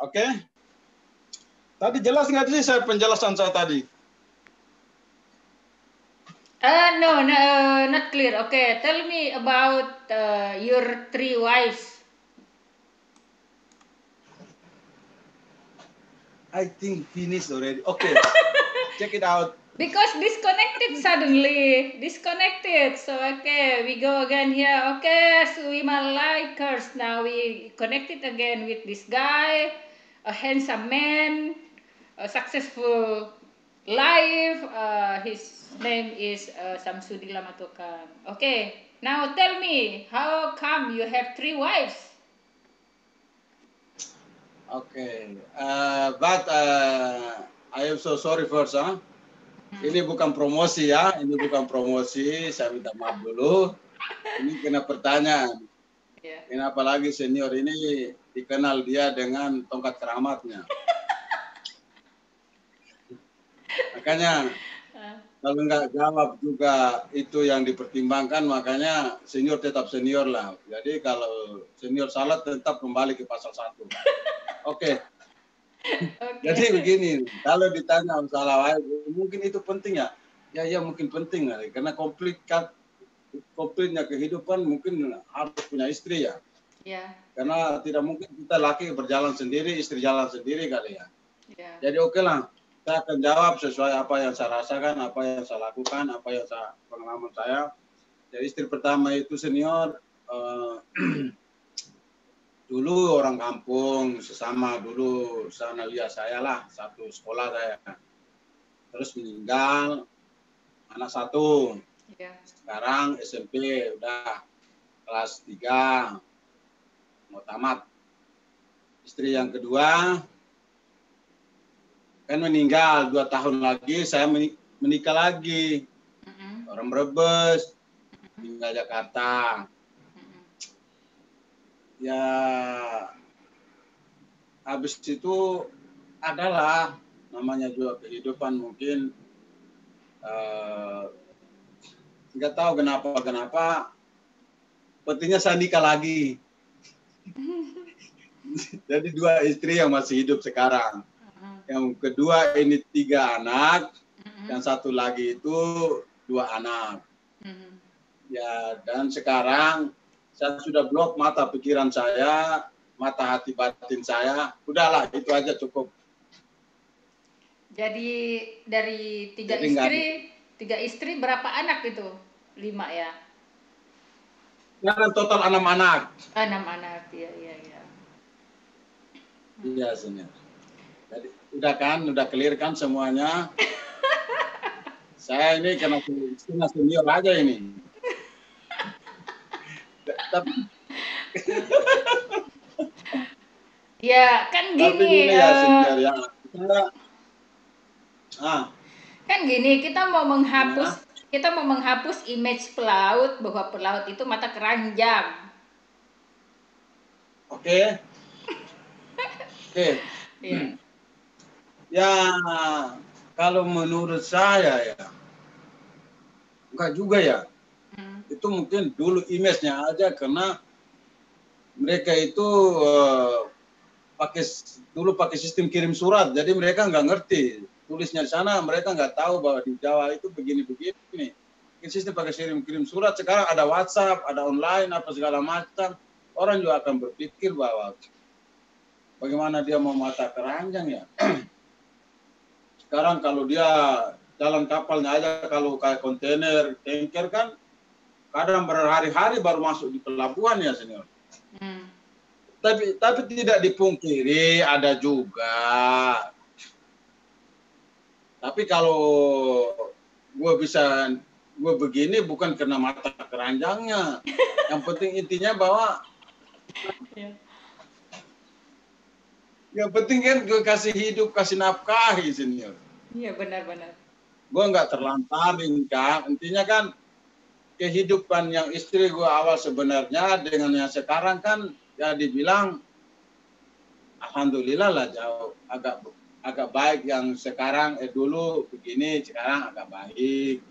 Oke. Tadi jelas nggak sih saya penjelasan saya tadi? No, not clear. Okay, tell me about your 3 wives. I think finished already. Okay, check it out. Because disconnected suddenly. Disconnected. So, okay, we go again here. Okay, so we likers. Now we connected again with this guy, a handsome man, a successful life. His name is Samsudi Lamatokan. Okay, now tell me, how come you have 3 wives? Okay, but I am so sorry first, huh? Ini bukan promosi ya, ini bukan promosi. Saya minta maaf dulu. Ini kena pertanyaan. Yeah. Kenapa lagi senior ini dikenal dia dengan tongkat keramatnya. Makanya kalau nggak jawab juga itu yang dipertimbangkan, makanya senior tetap senior lah. Jadi kalau senior salah tetap kembali ke pasal 1. Oke. Okay. Jadi begini, kalau ditanya masalah mungkin itu penting ya. Ya mungkin penting lah, karena konfliknya kehidupan mungkin harus punya istri ya. Yeah. Karena tidak mungkin kita laki berjalan sendiri, istri jalan sendiri kali ya. Yeah. Jadi oke lah, saya akan jawab sesuai apa yang saya rasakan, apa yang saya lakukan, apa yang pengalaman saya. Jadi istri pertama itu senior, dulu orang kampung sesama dulu sana lihat saya lah, satu sekolah saya. Terus meninggal anak 1. Yeah. Sekarang SMP udah kelas 3 mau tamat. Istri yang kedua kan meninggal 2 tahun lagi, saya menikah lagi. Orang Brebes, tinggal Jakarta. Ya habis itu adalah namanya juga kehidupan mungkin nggak tahu kenapa pentingnya saya nikah lagi. Jadi 2 istri yang masih hidup sekarang. Yang kedua ini 3 anak, yang 1 lagi itu 2 anak. Ya, dan sekarang saya sudah blok mata pikiran saya, mata hati batin saya. Udahlah, itu aja cukup. Jadi dari 3 istri berapa anak itu? 5 ya? Nah, total 6 anak. 6 anak, iya. Iya, senior. Jadi udah clear kan semuanya. Saya ini kena senior aja ini. Tapi ya kan gini. Tapi gini ya senior ya. Kan gini, kita mau menghapus image pelaut bahwa pelaut itu mata keranjang. Oke. Yeah. Ya kalau menurut saya ya enggak juga ya. Itu mungkin dulu image-nya aja karena mereka itu dulu pakai sistem kirim surat, jadi mereka nggak ngerti tulisnya di sana, mereka nggak tahu bahwa di Jawa itu begini. Sistem pakai kirim surat, sekarang ada WhatsApp, ada online, apa segala macam, orang juga akan berpikir bahwa bagaimana dia mau mata keranjang ya. Sekarang kalau dia jalan kapalnya aja, kalau kayak kontainer, tanker kan kadang berhari-hari baru masuk di pelabuhan ya senior. Tapi tidak dipungkiri ada juga. Tapi kalau gue begini bukan karena mata keranjangnya. Yang penting intinya bahwa yang penting kan gue kasih hidup, kasih nafkahi senior. Iya benar. Gue nggak terlantarin kan. Intinya kan kehidupan yang istri gue awal sebenarnya dengan yang sekarang kan ya dibilang alhamdulillah lah jauh agak baik yang sekarang dulu begini sekarang agak baik.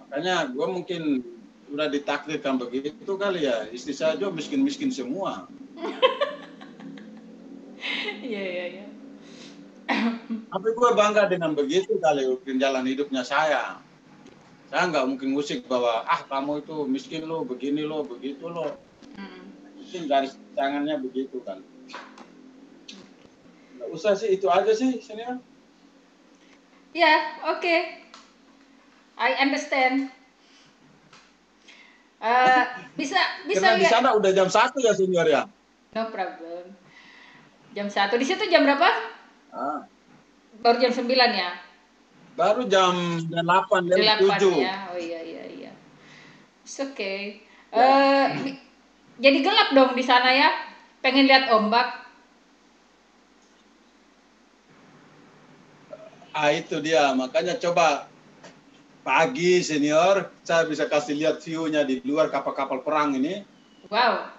Makanya gue mungkin udah ditakdirkan begitu kali ya, istri saya juga miskin semua. Iya, iya, iya. Tapi gue bangga dengan begitu kali jalan hidupnya saya. Saya nggak mungkin musik bahwa kamu itu miskin lo, begini lo, begitu lo. Mungkin garis tangannya begitu kan. Nggak usah sih, itu aja sih senior. Yeah, okay. I understand. Bisa bisa Karena di lihat. sana udah jam 1 ya senior ya. No problem. Jam 1 di situ jam berapa? Baru jam 9 ya? Baru jam 8, jam 8 7. ya. Oh iya, iya, iya. It's okay. Ya. Jadi gelap dong di sana ya. Pengen lihat ombak. Itu dia, makanya coba pagi senior, saya bisa kasih lihat view-nya di luar kapal-kapal perang ini. Wow.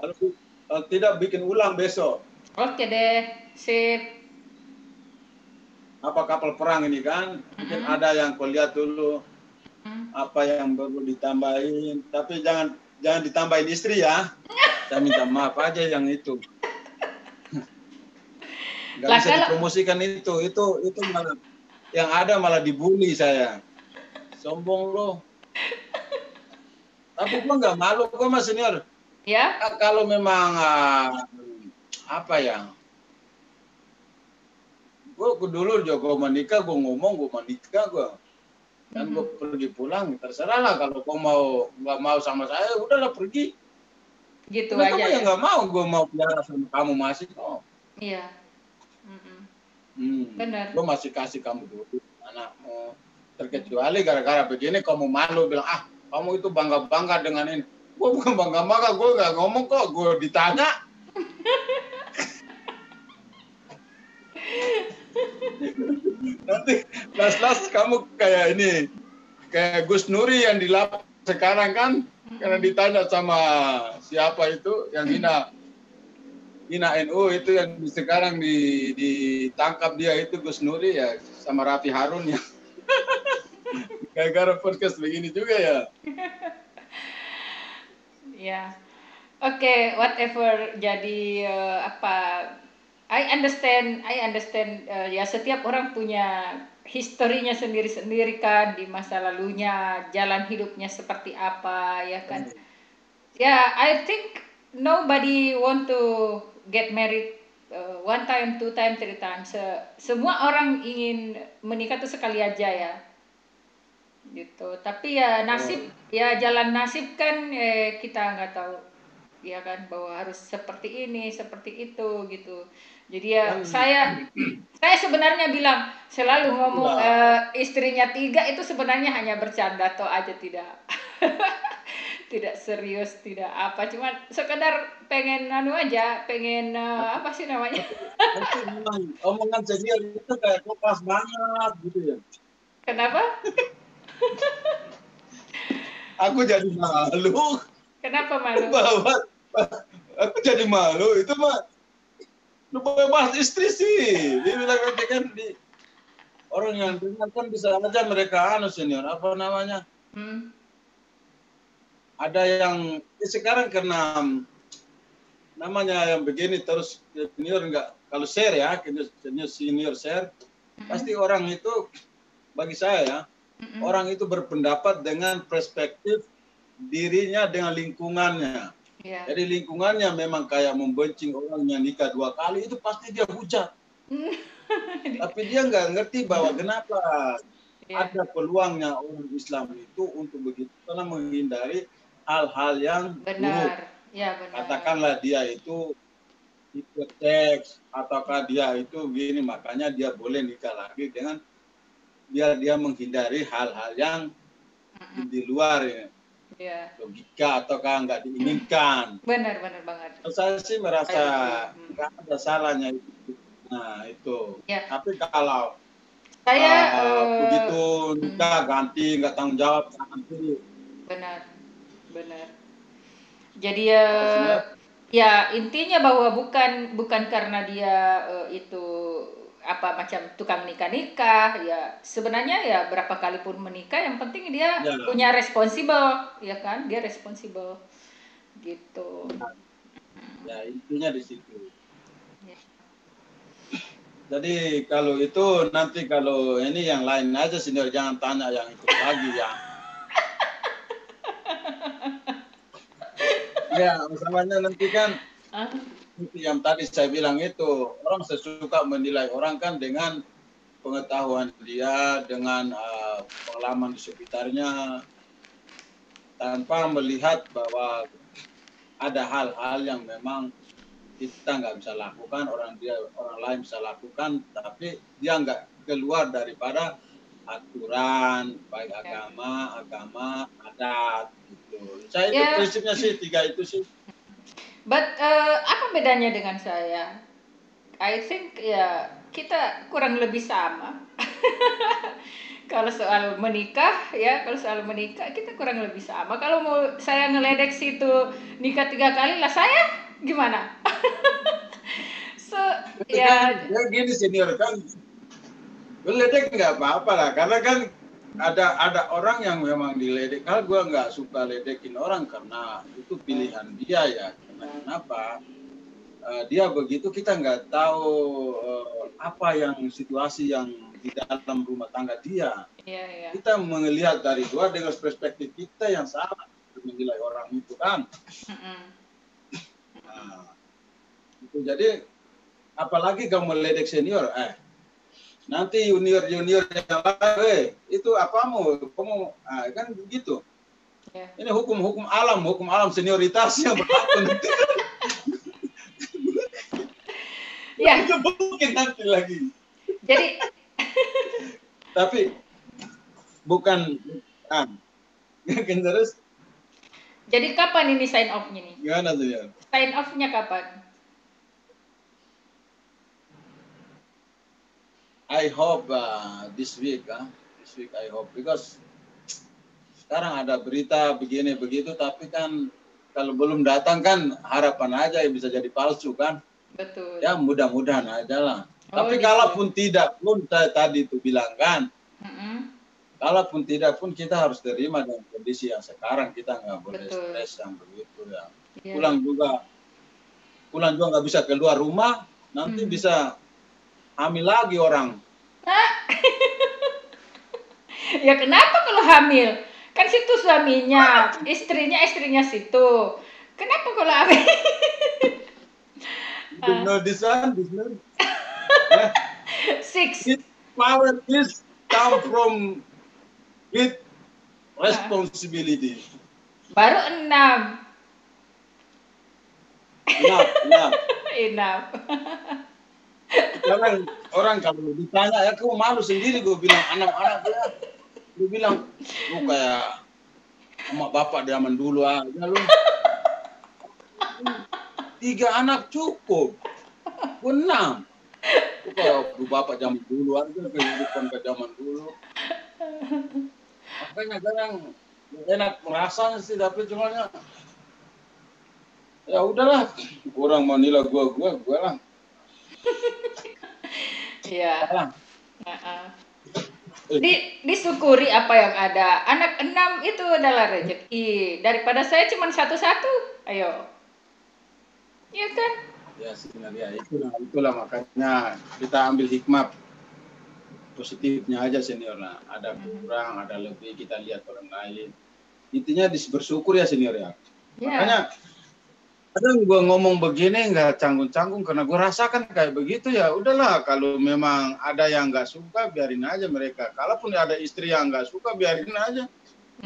Kalau tidak bikin ulang besok. Oke deh, sip. Apa kapal perang ini kan? Mungkin ada yang kau lihat dulu apa yang perlu ditambahin, tapi jangan ditambahin istri ya. Saya minta maaf aja yang itu. Nggak bisa dipromosikan itu malah yang ada malah dibully saya. Sombong lo. Tapi gua nggak malu, gua mas senior. Ya. Kalau memang apa ya? Gua dulu juga menikah, gua ngomong gua menikah gua. Dan gua pergi pulang, terserah lah kalau kau nggak mau sama saya, udahlah pergi. Gitu Karena aja kamu ya. yang nggak mau, gua mau pelihara sama kamu masih kok. Iya. Benar. Gua masih kasih kamu dulu anakmu. Terkecuali gara-gara begini kamu malu bilang kamu itu bangga dengan ini. Gue bukan bangga, gue nggak ngomong kok, gue ditanya. Nanti las kamu kayak ini, kayak Gus Nuri yang dilapor sekarang kan, karena ditanya sama siapa itu yang hina NU itu yang sekarang ditangkap dia itu Gus Nuri ya sama Raffi Harun ya. Gara-gara podcast begini juga ya. Ya. Oke, whatever. Jadi apa? I understand ya setiap orang punya historinya sendiri-sendiri kan di masa lalunya, jalan hidupnya seperti apa ya kan. Ya, I think nobody want to get married one time, two time, three times. Semua orang ingin menikah tuh sekali aja ya. Gitu. Tapi ya nasib, ya jalan nasib kan kita nggak tahu ya kan bahwa harus seperti ini, seperti itu gitu. Jadi ya saya sebenarnya bilang selalu ngomong istrinya 3 itu sebenarnya hanya bercanda toh aja tidak tidak serius, tidak apa, cuma sekedar pengen aja, pengen apa sih namanya? Tapi memang omongan senior itu kayak kok pas banget gitu ya. Kenapa? Aku jadi malu. Kenapa malu? Bahwa aku jadi malu itu mah lu bahas istri sih. Dia bilang nanti kan orang yang dengar kan bisa aja mereka senior apa namanya? Ada yang sekarang karena namanya yang begini terus senior enggak kalau share ya senior share pasti orang itu bagi saya ya orang itu berpendapat dengan perspektif dirinya dengan lingkungannya. Jadi lingkungannya memang kayak membenci orang yang nikah 2 kali itu pasti dia hujat. Tapi dia nggak ngerti bahwa kenapa ada peluangnya orang Islam itu untuk begitu karena menghindari hal-hal yang buruk. Ya, benar. Katakanlah dia itu seks ataukah dia itu gini makanya dia boleh nikah lagi dengan biar dia menghindari hal-hal yang di luar ya. Logika ataukah nggak diinginkan. Benar banget. Saya sih merasa nggak ada salahnya itu. Nah itu. Ya. Tapi kalau saya begitu nikah ganti nggak tanggung jawab ganti. Benar. Jadi ya intinya bahwa bukan karena dia itu apa macam tukang nikah ya sebenarnya ya berapa kali pun menikah yang penting dia punya responsibel ya kan, dia responsibel gitu ya intinya di situ Jadi kalau itu nanti kalau ini yang lain aja senior, jangan tanya yang itu lagi ya. Ya, masalahnya nanti kan yang tadi saya bilang itu, orang sesuka menilai orang kan dengan pengetahuan dia, dengan pengalaman di sekitarnya, tanpa melihat bahwa ada hal-hal yang memang kita nggak bisa lakukan, orang lain bisa lakukan, tapi dia nggak keluar daripada aturan baik agama, adat gitu. Saya itu prinsipnya sih 3 itu sih. But apa bedanya dengan saya? I think ya kita kurang lebih sama. Kalau soal menikah kita kurang lebih sama. Kalau mau saya ngeledek situ nikah 3 kali lah, saya gimana? So ya gini senior kan, meledek nggak apa-apa lah, karena kan ada orang yang memang diledek. Kalau gue nggak suka ledekin orang karena itu pilihan dia ya. Kenapa? Dia begitu, kita nggak tahu apa yang situasi yang di dalam rumah tangga dia. Kita melihat dari luar dengan perspektif kita yang sama menilai orang itu kan. Nah, itu jadi apalagi kamu meledek senior, nanti junior yang lain, itu apamu, kamu kan begitu. Ini hukum alam senioritas yang berlaku nanti. Ya. Itu mungkin nanti lagi. Jadi tapi bukan terus. Jadi kapan ini sign off-nya nih? Gimana tuh ya? Sign off-nya kapan? I hope this week I hope, because sekarang ada berita begini begitu, tapi kan kalau belum datang kan harapan aja yang bisa jadi palsu kan. Betul. Ya mudah-mudahan aja lah. Tapi kalaupun tidak pun saya tadi itu bilang kan, kalaupun tidak pun kita harus terima dengan kondisi yang sekarang, kita nggak boleh stres yang begitu ya. Pulang juga nggak bisa keluar rumah, nanti bisa hamil lagi orang. Ya kenapa kalau hamil? Kan situ suaminya, istrinya situ. Kenapa kalau hamil? You know this one? 6. This power is come from with responsibility. Baru 6. Enough. Sekarang orang kalau ditanya, ya kamu malu sendiri, gue bilang anak-anak ya. Gue bilang, lu kayak sama bapak zaman dulu aja lu. 3 anak cukup. 6. Kalau bapak zaman dulu aja, kehidupan ke zaman dulu. Makanya kadang enak merasa sih, tapi cuma ya udahlah, orang mau nilai gue lah. Iya. Disyukuri apa yang ada. Anak 6 itu adalah rezeki. Daripada saya cuma 1. Ayo. Iya kan? Ya sebenarnya itulah makanya kita ambil hikmah positifnya aja senior. Nah, ada kurang, ada lebih, kita lihat orang lain. Intinya bersyukur ya senior ya. Makanya kadang gue ngomong begini nggak canggung-canggung karena gue rasakan kayak begitu. Ya udahlah, kalau memang ada yang nggak suka biarin aja mereka. Kalaupun ada istri yang nggak suka biarin aja.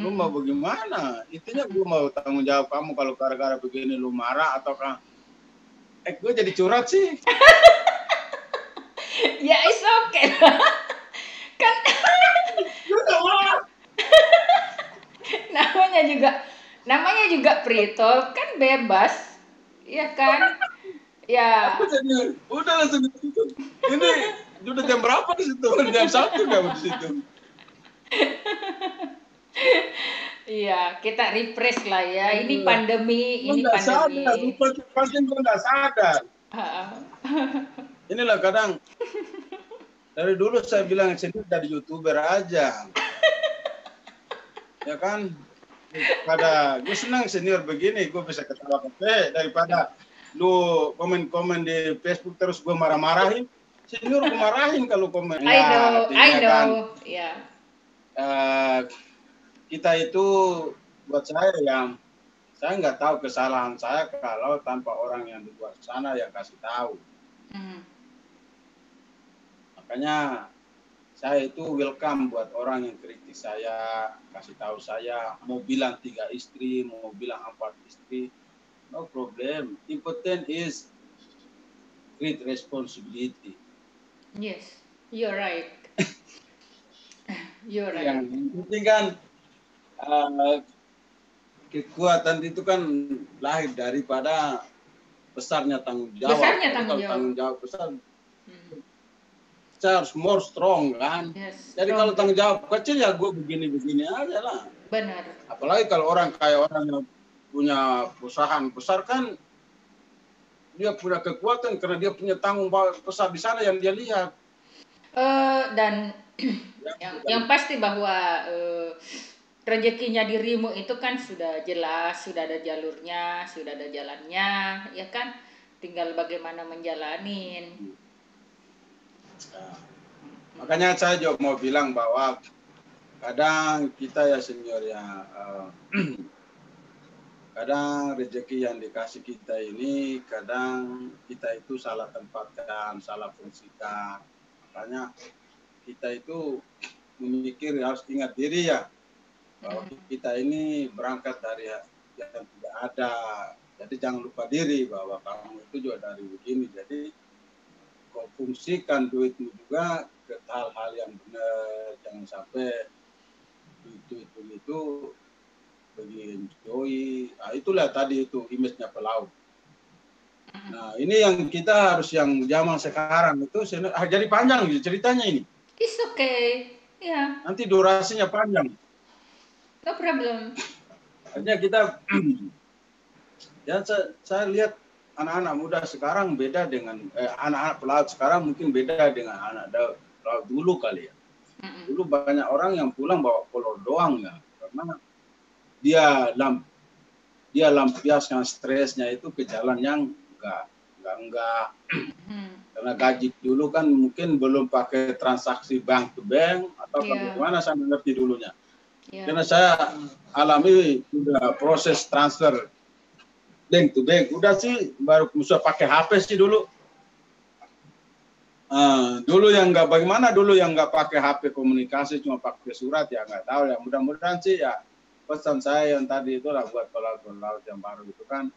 Lu mau bagaimana? Intinya gue mau tanggung jawab kamu kalau gara-gara begini lu marah ataukah gue jadi curhat sih. Ya it's okay. Kan namanya juga free talk kan, bebas. Iya kan? Ya. Udah langsung di situ. Ini udah jam berapa di situ? Jam 1 udah di situ. Iya, kita refresh lah ya. Ini pandemi, ini pandemi. Pasti gue nggak sadar. Inilah kadang dari dulu saya bilang sendiri dari YouTuber aja. Ya kan? Gue senang senior begini, gue bisa ketawa daripada lu komen-komen di Facebook terus gue marah-marahin, senior gue marahin kalau komen. I know, artinya I know, kan, ya. kita itu buat saya nggak tahu kesalahan saya kalau tanpa orang yang di luar sana yang kasih tahu. Makanya saya itu welcome buat orang yang kritik saya, kasih tahu saya, mau bilang 3 istri, mau bilang 4 istri, no problem. Important is great responsibility. Yes, you're right. You're right. Yang penting kan kekuatan itu kan lahir daripada besarnya tanggung jawab. Besarnya tanggung jawab. Tanggung jawab besar, saya harus more strong kan. Yes, jadi strong. kalau tanggung jawab kecil ya gue begini-begini aja lah. Benar. Apalagi kalau orang kayak orang yang punya perusahaan besar kan, dia punya kekuatan karena dia punya tanggung jawab besar di sana yang dia lihat. Dan yang pasti bahwa rezekinya dirimu itu kan sudah jelas, sudah ada jalurnya, sudah ada jalannya, ya kan? Tinggal bagaimana menjalanin. Nah, makanya saya juga mau bilang bahwa kadang kita ya senior ya, kadang rezeki yang dikasih kita ini, kadang kita itu salah tempatkan, salah fungsikan. Makanya kita itu memikir, harus ingat diri ya, bahwa kita ini berangkat dari yang tidak ada. Jadi jangan lupa diri bahwa kamu itu juga dari begini. Jadi kau fungsikan duitmu juga ke hal-hal yang benar. Jangan sampai itu bagi enjoy. Nah, itulah tadi itu image-nya pelaut. Nah, ini yang kita harus yang zaman sekarang itu jadi panjang ceritanya ini. It's okay. Ya. Yeah. Nanti durasinya panjang. No problem. Artinya kita ya saya lihat anak-anak muda sekarang beda dengan anak-anak pelaut sekarang mungkin beda dengan anak pelaut dulu kali ya. Dulu banyak orang yang pulang bawa kolor doang ya, karena dia lampiaskan stresnya itu ke jalan yang enggak. Karena gaji dulu kan mungkin belum pakai transaksi bank to bank atau bagaimana saya mengerti dulunya. Karena saya alami sudah proses transfer bank to bank, udah sih baru bisa pakai HP sih dulu. Dulu yang nggak pakai HP komunikasi cuma pakai surat ya nggak tahu ya, mudah-mudahan sih ya pesan saya yang tadi itu lah buat pelaut yang baru itu kan,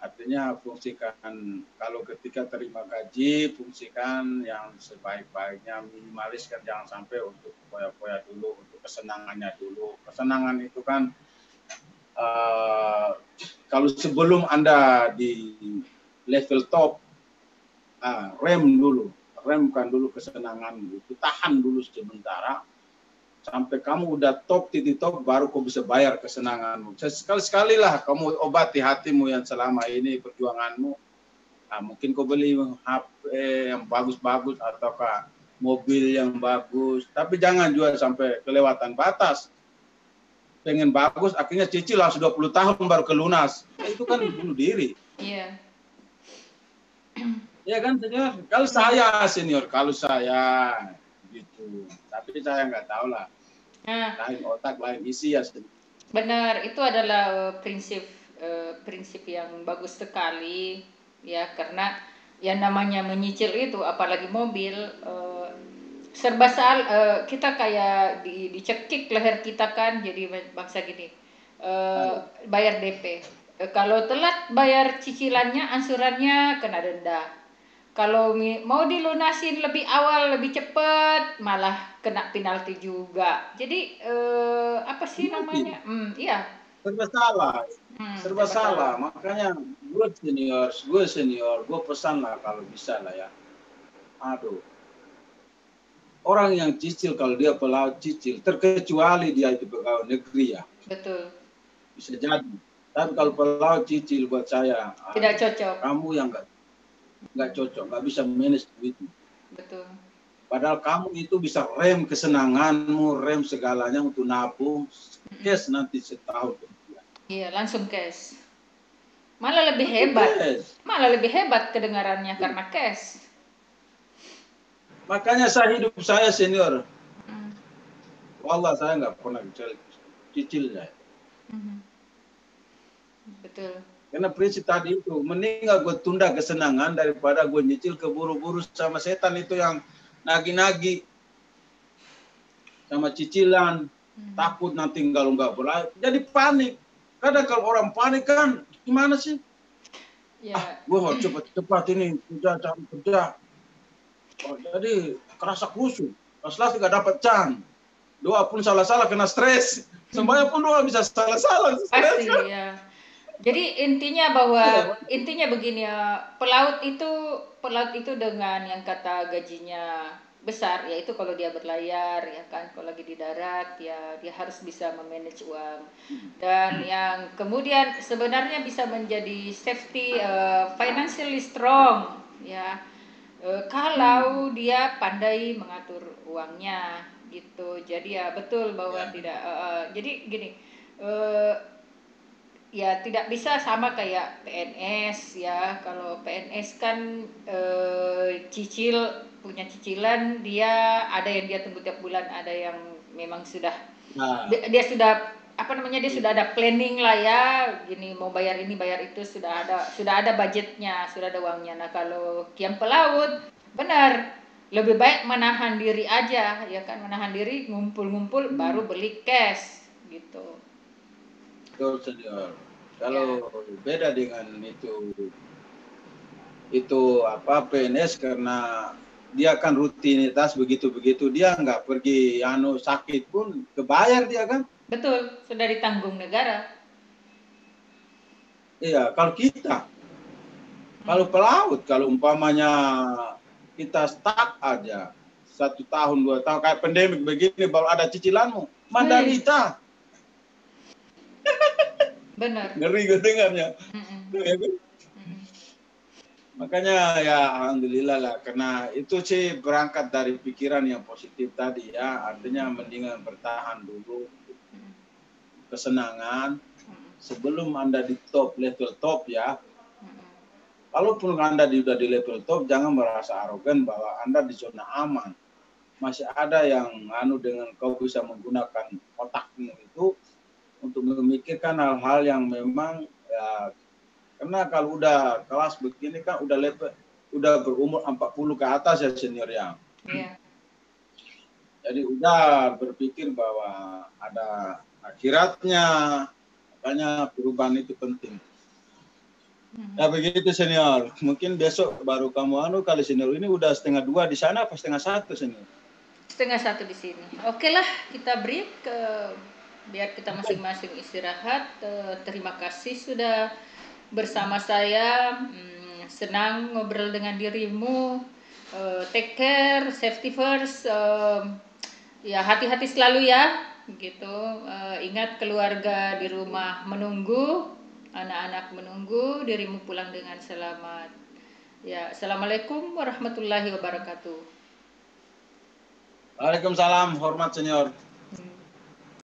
artinya fungsikan kalau ketika terima gaji, fungsikan yang sebaik-baiknya, minimaliskan, jangan sampai untuk foya-foya dulu, untuk kesenangannya dulu. Kesenangan itu kan kalau sebelum Anda di level top, remkan dulu kesenangan itu, tahan dulu sementara sampai kamu udah titik top, baru kau bisa bayar kesenanganmu. Sekali-sekali lah kamu obati hatimu yang selama ini perjuanganmu. Mungkin kau beli HP yang bagus-bagus ataukah mobil yang bagus, tapi jangan juga sampai kelewatan batas. Pengen bagus, akhirnya cicil harus 20 tahun baru kelunas. Itu kan bunuh diri. Iya. Ya kan, kalau saya senior, gitu. Tapi saya nggak tahu lah. Lain otak, lain isi ya. Benar, itu adalah prinsip yang bagus sekali ya, karena yang namanya menyicil itu apalagi mobil serba salah, kita kayak dicekik leher kita kan, jadi bangsa gini, bayar DP, kalau telat bayar cicilannya, angsurannya kena denda. Kalau mau dilunasin lebih awal, lebih cepat, malah kena penalti juga. Jadi apa sih namanya? Iya. Serba salah. Makanya gue senior, gue pesan lah kalau bisa lah ya. Aduh, orang yang cicil kalau dia pelaut cicil, terkecuali dia itu pegawai negeri ya. Betul. Bisa jadi. Tapi kalau pelaut cicil buat saya, tidak cocok. Kamu yang nggak cocok, nggak bisa manage itu. Betul. Padahal kamu itu bisa rem kesenanganmu, rem segalanya untuk nabung, cash nanti setahun. Iya, langsung cash. Malah lebih Pakai hebat. cash. Malah lebih hebat kedengarannya karena cash. Makanya saya hidup saya senior. Hmm. Wallah saya nggak pernah cicil ya. Betul. Karena prinsip tadi itu, mending gue tunda kesenangan daripada gue nyicil keburu-buru sama setan itu yang nagi-nagi sama cicilan, takut nanti kalau nggak boleh, jadi panik. Kadang kalau orang panik kan gimana sih? Ya. Gue harus cepat-cepat ini kerja. Oh, jadi kerasa khusyuk. Pas nggak dapat can. Doa pun salah-salah kena stres. Sembahyang pun doa bisa salah-salah. Pasti ya. Jadi intinya begini ya, pelaut itu dengan yang kata gajinya besar, yaitu kalau dia berlayar ya kan, kalau lagi di darat ya dia harus bisa memanage uang. Dan yang kemudian sebenarnya bisa menjadi safety, financially strong ya, kalau dia pandai mengatur uangnya gitu. Jadi ya betul bahwa tidak, jadi gini, ya tidak bisa sama kayak PNS ya. Kalau PNS kan punya cicilan, dia ada yang dia tunggu tiap bulan, ada yang memang sudah dia sudah dia sudah ada planning lah ya, gini mau bayar ini bayar itu, sudah ada budgetnya, sudah ada uangnya. Nah kalau yang pelaut benar lebih baik menahan diri aja ya kan, menahan diri, ngumpul-ngumpul baru beli cash gitu. Betul, senior. Ya. Kalau beda dengan itu apa PNS karena dia kan rutinitas begitu-begitu, dia nggak pergi sakit pun kebayar dia kan. Betul, sudah ditanggung negara. Iya, kalau kita, kalau pelaut, kalau umpamanya kita stuck aja 1 tahun 2 tahun kayak pandemik begini, baru ada cicilanmu, menderita. Benar. Ngeri gue dengarnya. Makanya ya alhamdulillah lah, karena itu sih berangkat dari pikiran yang positif tadi ya, artinya mendingan bertahan dulu kesenangan sebelum Anda di level top ya. Kalaupun Anda udah di level top, jangan merasa arogan bahwa Anda di zona aman. Masih ada yang dengan kau bisa menggunakan otakmu itu untuk memikirkan hal-hal yang memang ya, karena kalau udah kelas begini kan udah berumur 40 ke atas ya senior ya. Iya. Jadi udah berpikir bahwa ada akhiratnya, makanya perubahan itu penting. Ya begitu senior. Mungkin besok baru kamu kali senior. Ini udah 1:30 di sana apa 1:30 senior? 1:30 di sini. Oke lah, kita break biar kita masing-masing istirahat. Terima kasih sudah bersama saya. Senang ngobrol dengan dirimu. Take care, safety first. Ya hati-hati selalu ya. Gitu. Ingat keluarga di rumah menunggu, anak-anak menunggu, dirimu pulang dengan selamat. Ya, assalamualaikum warahmatullahi wabarakatuh. Waalaikumsalam, hormat senior.